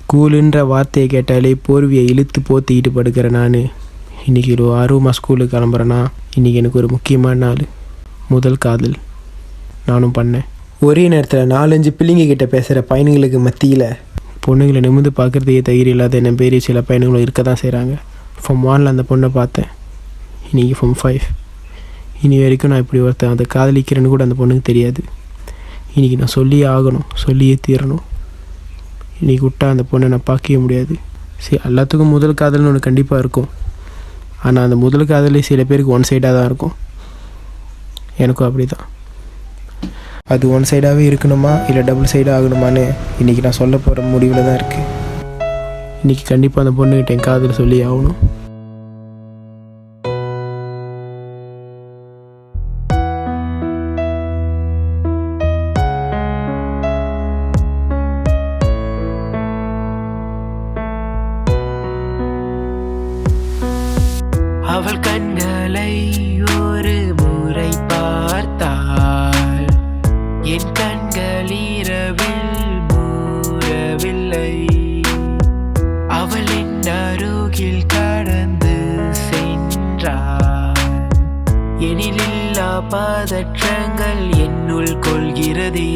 ஸ்கூலுன்ற வார்த்தையை கேட்டாலே போர்வியை இழுத்து போத்திக்கிட்டு படுக்கிறேன் நான். இன்றைக்கி ஒரு ஆர்வமாக ஸ்கூலுக்கு கிளம்புறேன்னா இன்றைக்கி எனக்கு ஒரு முக்கியமான நாள். முதல் காதல் நானும் பண்ணேன். ஒரே நேரத்தில் 4-5 பிள்ளைங்க கிட்ட பேசுகிற பையனுங்களுக்கு மத்தியில் பொண்ணுங்களை நிமிர்ந்து பார்க்குறதுக்கே தயிர் இல்லாத என்ன பேர் சில பையனுங்களும் இருக்க தான் செய்கிறாங்க. ஃபார்ம் 1 அந்த பொண்ணை பார்த்தேன். இன்றைக்கி ஃபார்ம் 5. இனி வரைக்கும் நான் இப்படி ஒருத்தன் அதை காதலிக்கிறேன்னு கூட அந்த பொண்ணுக்கு தெரியாது. இன்றைக்கி நான் சொல்லியே ஆகணும், சொல்லியே தீரணும். இன்றைக்கி விட்டா அந்த பொண்ணை நான் பார்க்கவே முடியாது. சரி, எல்லாத்துக்கும் முதல் காதல்னு ஒன்று கண்டிப்பாக இருக்கும். ஆனால் அந்த முதல் காதலே சில பேருக்கு ஒன் சைடாக தான் இருக்கும். எனக்கும் அப்படி தான். அது ஒன் சைடாகவே இருக்கணுமா இல்லை டபுள் சைடாக ஆகணுமான்னு இன்றைக்கி நான் சொல்ல போகிற முடிவில் தான் இருக்குது. இன்றைக்கி கண்டிப்பாக அந்த பொண்ணுக்கிட்ட என் காதல் சொல்லி ஆகணும். அவள் கண்களை ஒரு முறை பார்த்தாள், என் கண்கள் இரவில் மூடவில்லை. அவள் என் அருகில் கடந்து சென்றாள். எனிலில்லா பதற்றங்கள் என்னுள் கொள்கிறதே.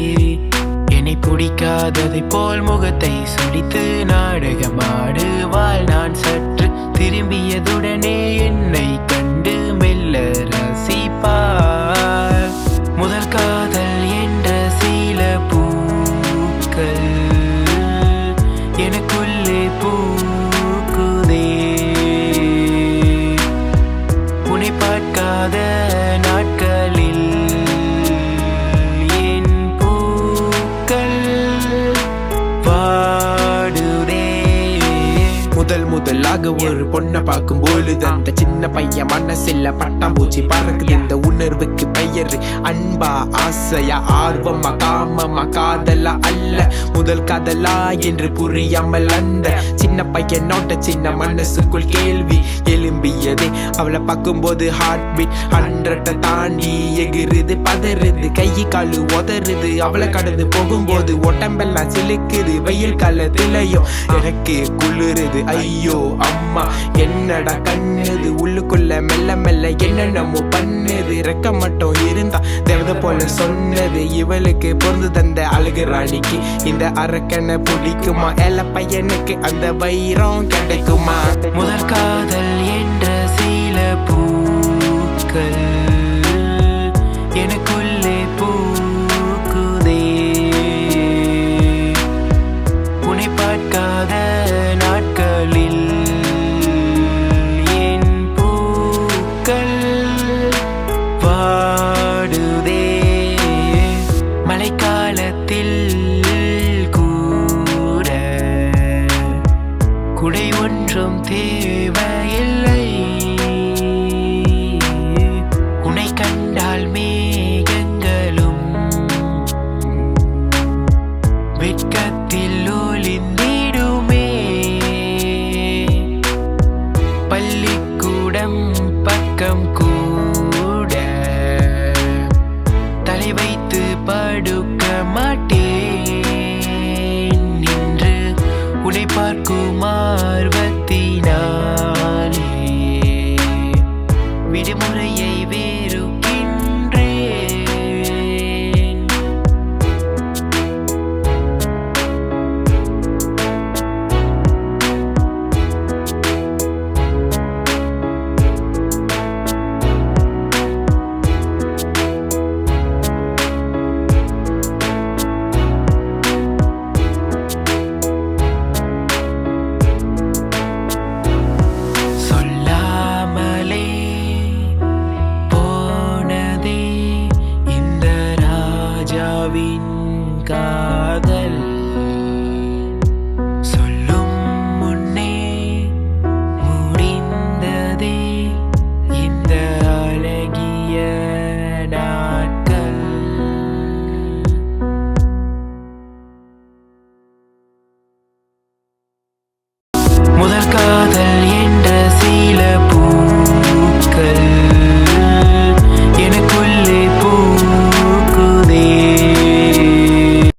என்னை பிடிக்காததை போல் முகத்தை சுளித்து நாடகமாடுவாள். நான் சற்று திரும்பியதுடனே என்னை கண்டு மெல்ல ரசிப்பார். முதல் காதல் என்ற சில பூக்கள் எனக்குள்ளே பூக்குதே. உன்னை பார்க்காத நாட்களில் என் பூக்கள் வாடுதே. முதலாக ஒரு பொண்ணை பார்க்கும் பொழுது அந்த சின்ன பையன் மனசில் பட்டாம்பூச்சி பறக்குது. இந்த உணர்வுக்கு பெயர் அன்பா, ஆசையா, ஆர்வமா, காமமா, காதலா அல்ல முதல் காதலா என்று புரியாமல் அந்த சின்ன பையனோட சின்ன மனசுக்குள் கேள்வி எழும்பியதே. அவளை பார்க்கும்போது ஹார்ட் பீட் 100 தாண்டி எகிருது, பதறுது, கை காலு உதறுது. அவளை கடந்து போகும்போது உடம்பெல்லாம் சிலுக்குது. வெயில் காலத்திலையும் எனக்கு குளிருது. ஐயோ அம்மா என்னடா கண்ணுது, உள்ளுக்குள்ள மெல்ல மெல்ல என்னென்னமோ பண்ணுது. ரெக்க மட்டும் இருந்தா தேவதை போல சொன்னது. இவளுக்கு பொருந்து தந்த அழகு ராணிக்கு இந்த அரக்கனை பிடிக்குமா? ஏல பையனுக்கு அந்த வைரம் கிடைக்குமா? முதல் காதல் என்ற சில பூக்கள் எனக்குள்ளே பூக்குதே. உன்னை பார்க்காத